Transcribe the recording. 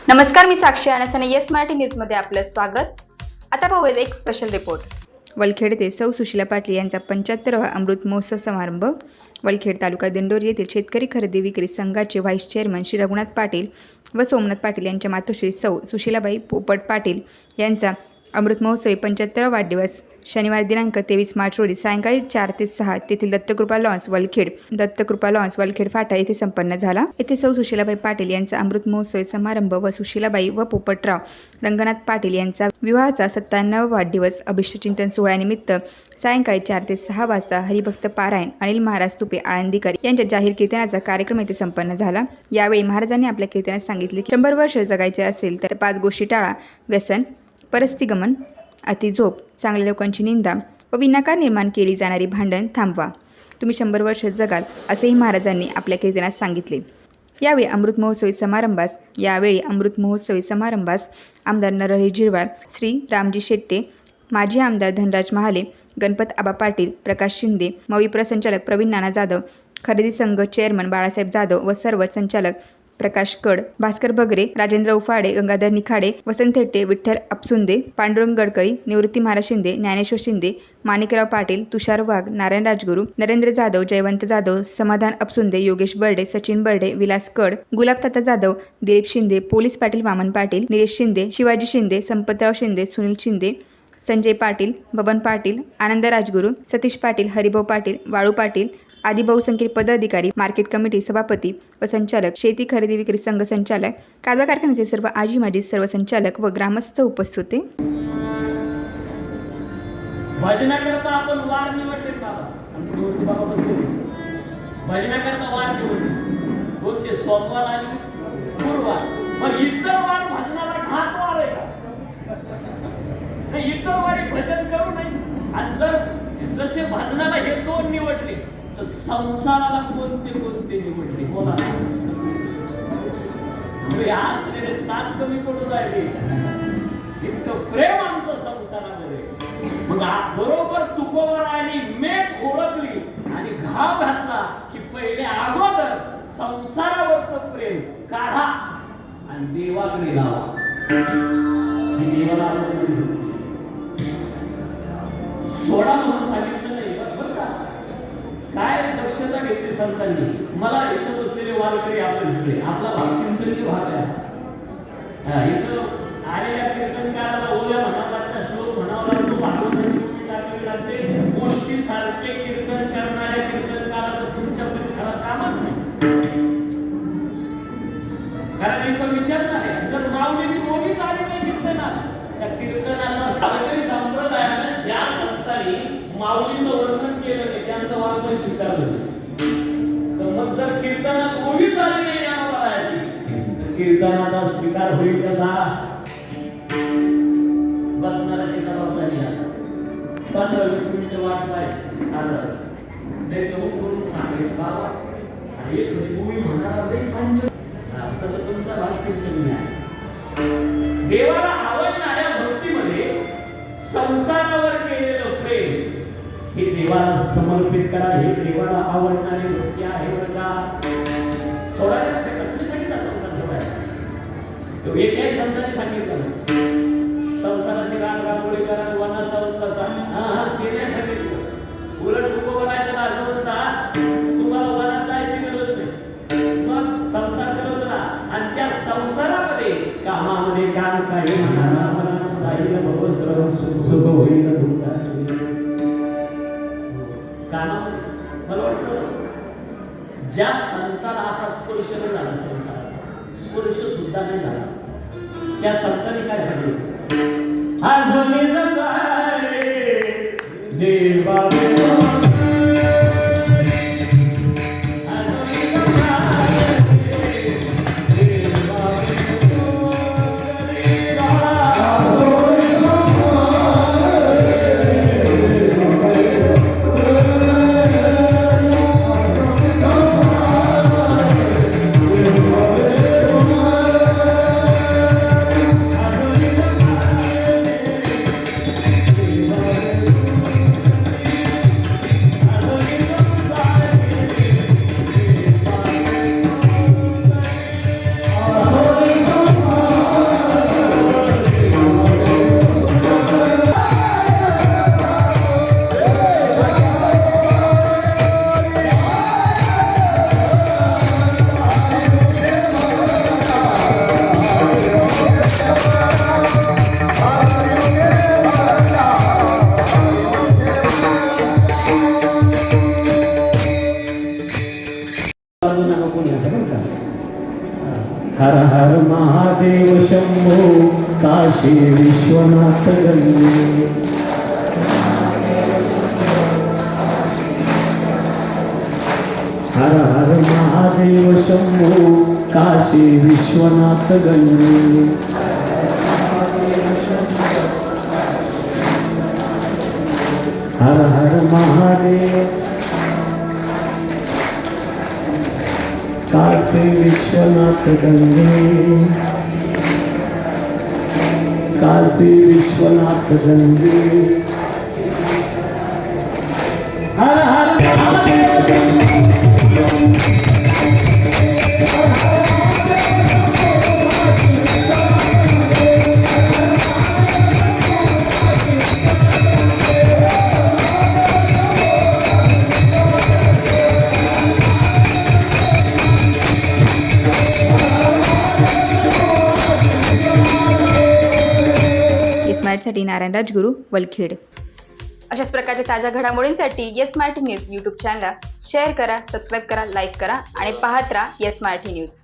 नमस्कार, मी साक्षी आणि येस मराठी न्यूजमध्ये आपलं स्वागत. आता पाहूया एक स्पेशल रिपोर्ट. वलखेड येथे सौ सुशीला पाटील यांचा 75वा अमृत महोत्सव समारंभ. वलखेड तालुका दिंडोरी येथील शेतकरी खरेदी विक्री संघाचे व्हाईस चेअरमन श्री रघुनाथ पाटील व सोमनाथ पाटील यांच्या मातोश्री सौ सुशीलाबाई पोपट पाटील यांचा अमृत महोत्सवी 75वा वाढदिवस शनिवार दिनांक 23 मार्च रोजी सायंकाळी 4 ते 6 तेथील दत्तकृपा लॉन्स वलखेड फाटा येथे संपन्न झाला. येथे सौ सुशीलाबाई पाटील यांचा अमृत महोत्सवी समारंभ व सुशीलाबाई व पोपटराव रंगनाथ पाटील यांचा विवाहाचा 97वा वाढदिवस अभिष्टचिंतन सोहळ्यानिमित्त सायंकाळी 4 ते 6 वाजता हरिभक्त पारायण अनिल महाराज तुपे आळंदीकर यांच्या जाहीर कीर्तनाचा कार्यक्रम येथे संपन्न झाला. यावेळी महाराजांनी आपल्या कीर्तनात सांगितले की 100 वर्ष जगायचे असेल तर 5 गोष्टी टाळा: व्यसन, परस्तिगमन, अति झोप, चांगल्या लोकांची निंदा व विनाकारण निर्माण केली जाणारी भांडण थांबवा. तुम्ही 100 वर्ष जगाल, असेही महाराजांनी आपल्या कीर्तनात सांगितले. यावेळी अमृत महोत्सवी समारंभास आमदार नरहरी झिरवाळ, श्री रामजी शेट्टे, माजी आमदार धनराज महाले, गणपत आबा पाटील, प्रकाश शिंदे, मविप्र संचालक प्रवीण नाना जाधव, खरेदी संघ चेअरमन बाळासाहेब जाधव व सर्व संचालक प्रकाश कड, भास्कर बगरे, राजेंद्र उफाडे, गंगाधर निखाडे, वसंत थेट्टे, विठ्ठल अपसुंदे, पांडुरंग गडकरी, निवृत्ती महाराज शिंदे, ज्ञानेश्वर शिंदे, माणिकराव पाटील, तुषार वाघ, नारायण राजगुरू, नरेंद्र जाधव, जयवंत जाधव, समाधान अपसुंदे, योगेश बर्डे, सचिन बर्डे, विलास कड, गुलाबताता जाधव, दिलीप शिंदे, पोलीस पाटील वामन पाटील, निलेश शिंदे, शिवाजी शिंदे, संपतराव शिंदे, सुनील शिंदे, संजय पाटील, बबन पाटील, आनंद राजगुरू, सतीश पाटील, हरिभाऊ पाटील, वाळू पाटील आदी बहुसंख्य पदाधिकारी, मार्केट कमिटी सभापती व संचालक, शेती खरेदी विक्री संघ संचालक, कांदा कारखान्याचे सर्व आजी माजी सर्व संचालक व ग्रामस्थ उपस्थित होते. भजनाकरता आपण वार निवडले बाबा भजनाकरता वार निवडले कोणते? सोमवार आणि गुरुवार. मग इतर वार भजनाला घात वार आहे का? नाही, इतर वारी भजन करू नये. आणि जर जसे भजनाला हे 2 निवडले तर संसाराला कोणते निवडले? बोला. असलेले 7 कमी पडून राहिले. इतकं प्रेम आमचं संसारामध्ये. मग बरोबर तुकोवर आणि मेघ ओळखली आणि घाव घातला की पहिले अगोदर संसारावरचं प्रेम काढा आणि देवाकडे लावा. देवाला सोडा म्हणून सांगितलं नाही. बरं का? काय दक्षता घेतली संतांनी. मला इथं बसलेले वारकरी आपले सगळे आपला भावचिंतनी भाग आहे. इथं आलेल्या कीर्तनकाराला ओल्या म्हणावं लागतं, श्लोक म्हणावं लागतो, भागवताची गोष्टी टाकावी लागते. गोष्टी सारखे कीर्तन करणाऱ्या कीर्तनकाराला तुमच्या परिसरात कामच नाही. कारण इथं विचारणार आहे, जर माऊलीची ओळीच आली नाही कीर्तनात, त्या कीर्तनाचा सावकरी संप्रदायानं ज्या संतांनी माऊलीचं वर्णन केलं नाही त्यांचं वाङ्मय स्वीकारलं नाही. तर मग जर कीर्तनात ओळीच आली नाही ज्ञानोबाची तर कीर्तनाचा स्वीकार होईल कसा? बसणाऱ्याची जबाबदारी आहे. 15-20 मिनिटं वाट पाहायची, नाही तर करून सांगायचं बाबा आणि एक भूमी म्हणाला नाही पंच. तसं तुमचा भावचिंतन आहे. देवाला आवडणाऱ्या भक्तीमध्ये संसारावर केलेलं प्रेम हे देवाला समर्पित करा. हे देवाला आवडणारी भक्ती आहे. बरं का? सोडायला तुम्ही सांगितलं संसार सोडायला. एकही संतांनी सांगितलं संसाराचे गाणगापुरी करा, वनाचा उल्हासा. ते नाही सांगितलं. उलट तुको बनायचं असं म्हणता तुम्हाला वनात जायची गरज नाही. मग संसार करत राहा आणि त्या संसारामध्ये कामामध्ये काम काही म्हणणार जाईल बाबा सर्व सुख होईल दुःखाचे कामामध्ये. मला वाटतं ज्या संतांना असा स्पर्श नाही झाला, संसाराचा स्पर्श सुद्धा नाही झाला, त्या संतांनी काय सांगितलं? आज मी देवा काशी विश्वनाथ गंगे हर हर महादेव शंभो काशी विश्वनाथ गंगे हर हर महादेव काशी विश्वनाथ गंगे काशी विश्वनाथ गंगे हर हर महादेव स्मार्टसाठी नारायण राजगुरू वलखेड. अशाच प्रकारच्या ताज्या घडामोडींसाठी येस मराठी न्यूज यूट्यूब चॅनलला शेअर करा, सबस्क्राईब करा, लाईक करा आणि पाहत राहा येस मराठी न्यूज.